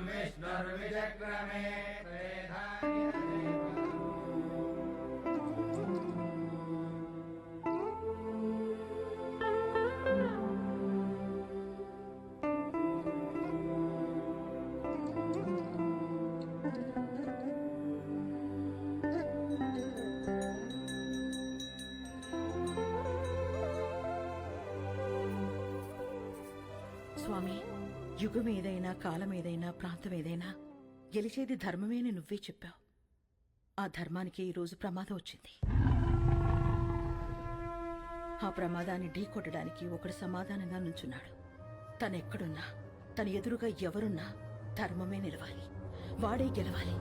विष्णुर्विचक्रमे స్వామి, యుగం ఏదైనా కాలం ఏదైనా ప్రాంతం ఏదైనా గెలిచేది ధర్మమే అని నువ్వే చెప్పావు. ఆ ధర్మానికి ఈరోజు ప్రమాదం వచ్చింది. ఆ ప్రమాదాన్ని ఢీకొట్టడానికి ఒకడు సమాధానంగా నుంచున్నాడు. తనెక్కడున్నా, తన ఎదురుగా ఎవరున్నా ధర్మమే నిలవాలి, వాడే గెలవాలి.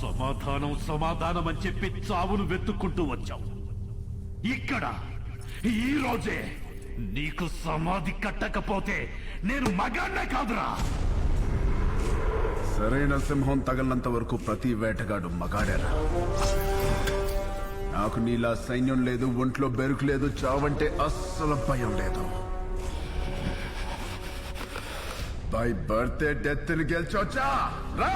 సమాధానం సమాధానం అని చెప్పి చావును వెతుక్కుంటూ వచ్చావు. ఇక్కడ ఈ రోజే నీకు సమాధి కట్టకపోతే నేను మగాన్నే కాదురా. సరైన సింహం తగలనంత వరకు ప్రతి వేటగాడు మగాడేరా. నాకు నీలా సైన్యం లేదు, ఒంట్లో బెరుకు లేదు, చావంటే అస్సలు భయం లేదు. బై బర్త్డే డెత్ ని గెలిచొచ్చా రా.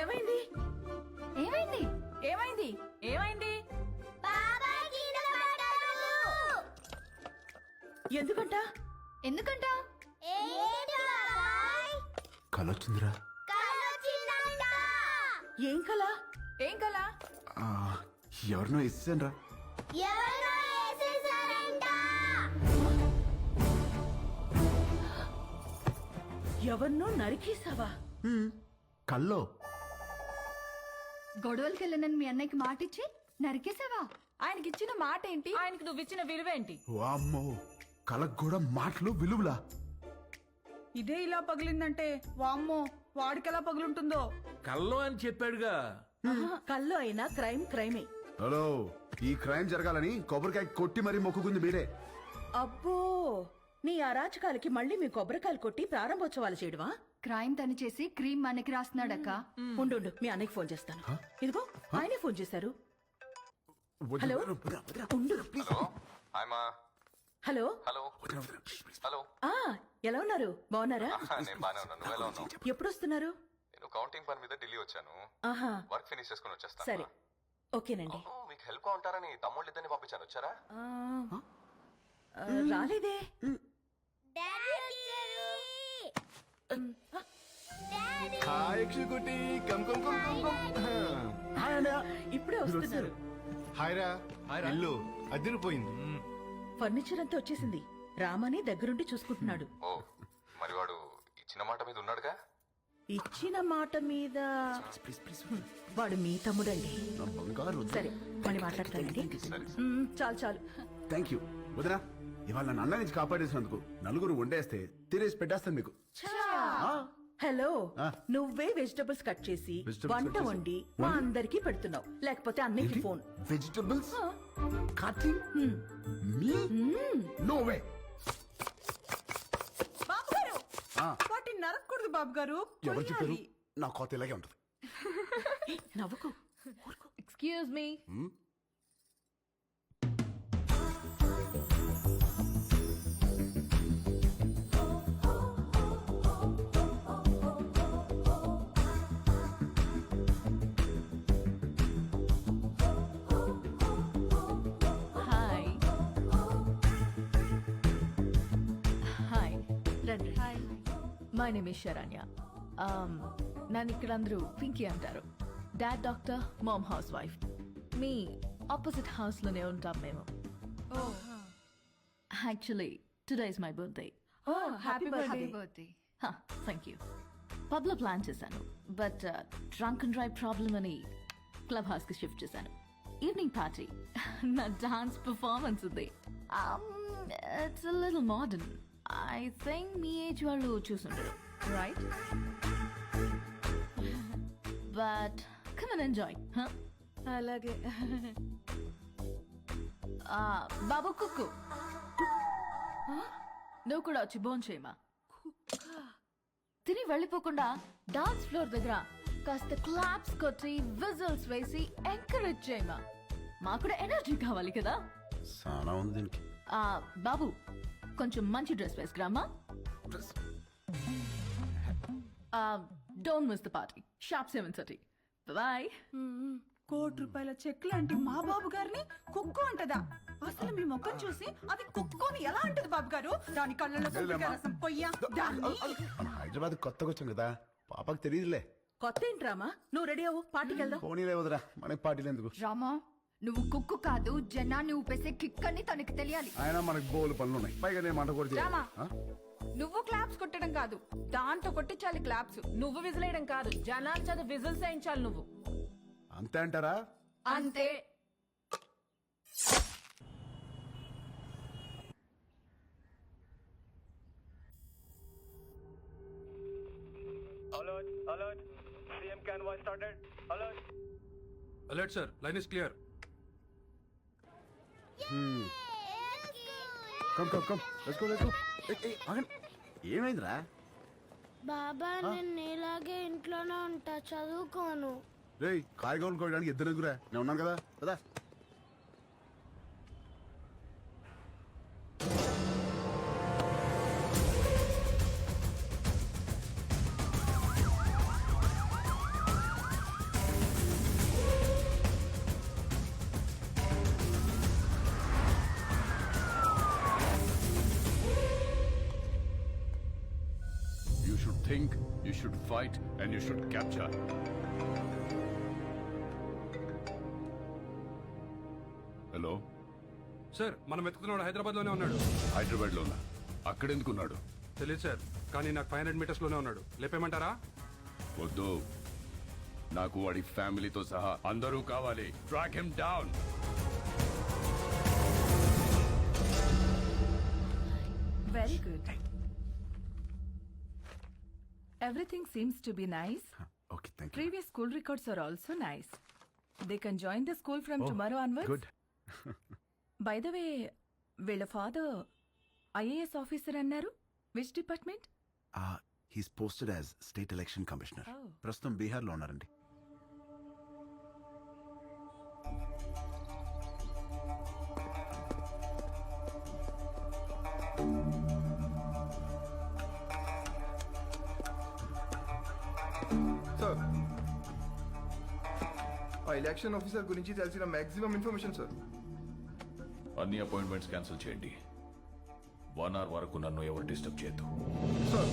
ఏమైంది? ఏమైంది? ఏమైంది? ఏమైంది? ఎందుకంట? ఎందుకంట? కలొచ్చిందిరా. ఏం కల? ఏం కలా? ఎవరినో ఇస్తానరా. ఎవరినో నరికేసావా? కల్లో గొడవలకి వెళ్ళనని మీ అన్నయ్యకి మాటిచ్చి నరికేసావా? ఆయనకిచ్చిన మాట ఏంటి? ఆయనకి నువ్వు ఇచ్చిన విలువేంటి? వామ్మో, కలకు కూడా మాటలు విలువలా. ఇదే ఇలా పగిలిందంటే వామ్మో వాడికెలా పగులుంటుందో. కల్లో అని చెప్పాడుగా. కల్లో అయినా క్రైమ్ క్రైమే. హలో, ఈ క్రైమ్ జరగాలని కొబ్బరికాయ కొట్టి మరీ మొక్కుకుంది మీరే. అబ్బో, నీ అరాచకాలకి మళ్ళీ మీ కొబ్బరికాయలు కొట్టి ప్రారంభోత్సవాలు చేయడమా? క్రైమ్ తను చేసి క్రీమ్ మనకి రాస్తున్నాడక్క. ఉండు, మీ అన్నయ్యకి ఫోన్ చేస్తాను. ఇదిగో ఆయనే ఫోన్ చేశారు. హలో, ఉండు ప్లీజ్. హలో హలో హలో ఆ, ఎలా ఉన్నారు? బాగున్నారా? నేను బానే ఉన్నాను. నువ్వు ఎలా ఉన్నావు? ఎప్పుడు వస్తున్నారు? నేను కౌంటింగ్ పని మీద ఢిల్లీ వచ్చాను. ఆహా, వర్క్ ఫినిష్ చేసుకుని వచ్చేస్తాను. సరే, ఓకేనండి. అవును, మీకు హెల్ప్ గా ఉంటారని తమ్ముళ్ళు ఇద్దరిని పంపించాను. వచ్చారా? రాలేదే. ఇప్పుడే వస్తున్నారు. ఇల్లు అదిరిపోయింది. ఫర్నిచర్ అంతా వచ్చేసింది. రామని దగ్గరుండి చూసుకుంటున్నాడు. ఓ, మరి వాడు ఇచ్చిన మాట మీద ఉన్నాడుగా? ఇచ్చిన మాట మీద వాడు మీ తమ్ముడండి. సరే, మళ్ళీ మాట్లాడతానండి. చాలు చాలు. థ్యాంక్ యూ వదినా. ఇవాళ నన్ను అన్న నుంచి కాపాడేసినందుకు నలుగురు వండేస్తే తినేసి పెట్టేస్తాను మీకు. హలో, నువ్వే వెజిటబుల్స్ కట్ చేసి వంట వండి మా అందరికి పెడుతున్నావు. లేకపోతే అన్నయ్యకి ఫోన్. వెజిటబుల్స్ కటింగ్ మీ నో వే. బాబు గారు, వాటిని నరకూడదు బాబు గారు. ఎవరు చెప్పారు? నా కోత ఇలాగే ఉంటుంది. నవ్వుకో. Excuse me. My name is Saranya. నన్ను ఇక్కడ అందరూ పింకీ అంటారు. Dad doctor, mom housewife. మీ ఆపోజిట్ హౌస్లోనే ఉంటాం మేము. Actually today is my birthday. Happy birthday. Birthday. Thank you. పబ్లో ప్లాన్ చేశాను, but drunk and drive problem అని క్లబ్ హౌస్కి షిఫ్ట్ చేశాను. ఈవినింగ్ పార్టీ, నా డాన్స్ పర్ఫార్మెన్స్ ఉంది. It's little modern. I think మీ ఏజ్ వాళ్ళు చూసుంటారు, right? But come and enjoy. అలాగే. బాబు కుక్కు, నువ్వు కూడా వచ్చి బోన్ చేయమా. తిని వెళ్ళిపోకుండా డాన్స్ ఫ్లోర్ దగ్గర కాస్త క్లాప్స్ కొట్టి విజిల్స్ వేసి ఎంకరేజ్ చేయమా. మాకు కూడా ఎనర్జీ కావాలి కదా. సానా ఉంది దీనికి. బాబు కొంచెం మంచి డ్రెస్ వేసుకురామా. Don't miss the party. Sharp 7:30. Bye. ₹1,00,00,000 cheque లాంటి మా బాబు గారిని కుక్కు అంటదా? అసలు మీ ముఖం చూసి అది కుక్కుని ఎలా అంటది బాబు గారు? దాని కళ్ళలో కొబ్బరికాయ రసం పొయ్యా దాన్ని. మనం హైదరాబాద్ కొత్తగా వచ్చాం కదా, పాపకు తెలియదులే. కొత్త ఏంట్రామా? నువ్వు రెడీ అవ్వు, పార్టీకి వెళ్దాం. పోనీలే వదరా, మనకి పార్టీలు ఎందుకు? రామా, నువ్వు కుక్కు కాదు, జనాన్ని ఊపేసే కిక్ అని తనకి తెలియాలి. ఆయన మనకి బోలు పనులు ఉన్నాయి, పైగా నేను మంట కూడా రామా, చేయాలి. నువ్వు క్లాప్స్ కొట్టడం కాదు, దాంతో కొట్టించాలి క్లాప్స్. నువ్వు విజిలేయడం కాదు, జనాల చేత విజిల్స్ వేయించాలి నువ్వు. అంతే అంటారా? అంతే. Alert sir, line is clear. Come come come, let's go let's go. ఆగండి, ఏమైందిరా? బాబా నేను ఇలాగే ఇంట్లోనే ఉంటా, చదువుకోను. రేయ్, కాయగూరలు కోయడానికి ఇద్దరు ఎదురా, నేను ఉన్నాను కదా కదా. You should think, you should fight, and you should capture. Hello sir, మనం వెతుకుతున్నాడు హైదరాబాద్లోనే ఉన్నాడు. హైదరాబాద్లోనా? అక్కడెందుకున్నాడు? తెలియదు సార్, కానీ నాకు 500 మీటర్స్లోనే ఉన్నాడు. లేపేమంటారా? వద్దు, నాకు వాడి ఫ్యామిలీతో సహా అందరూ కావాలి. Track him down. Very good. Everything seems to be nice. Okay, thank you. Previous school records are also nice. They can join the school from tomorrow onwards. Good. By the way, వీళ్ళ father IAS officer అన్నారు. Which department? He's posted as state election commissioner. Oh. ప్రస్తుతం బీహార్లో ఉన్నారండి. Sir, ఆ election officer గురించి తెలిసిన maximum information sir. అన్ని appointments cancel చేయండి. 1 hour వరకు నన్ను ఎవరు డిస్టర్బ్ చేయొద్దు. సార్,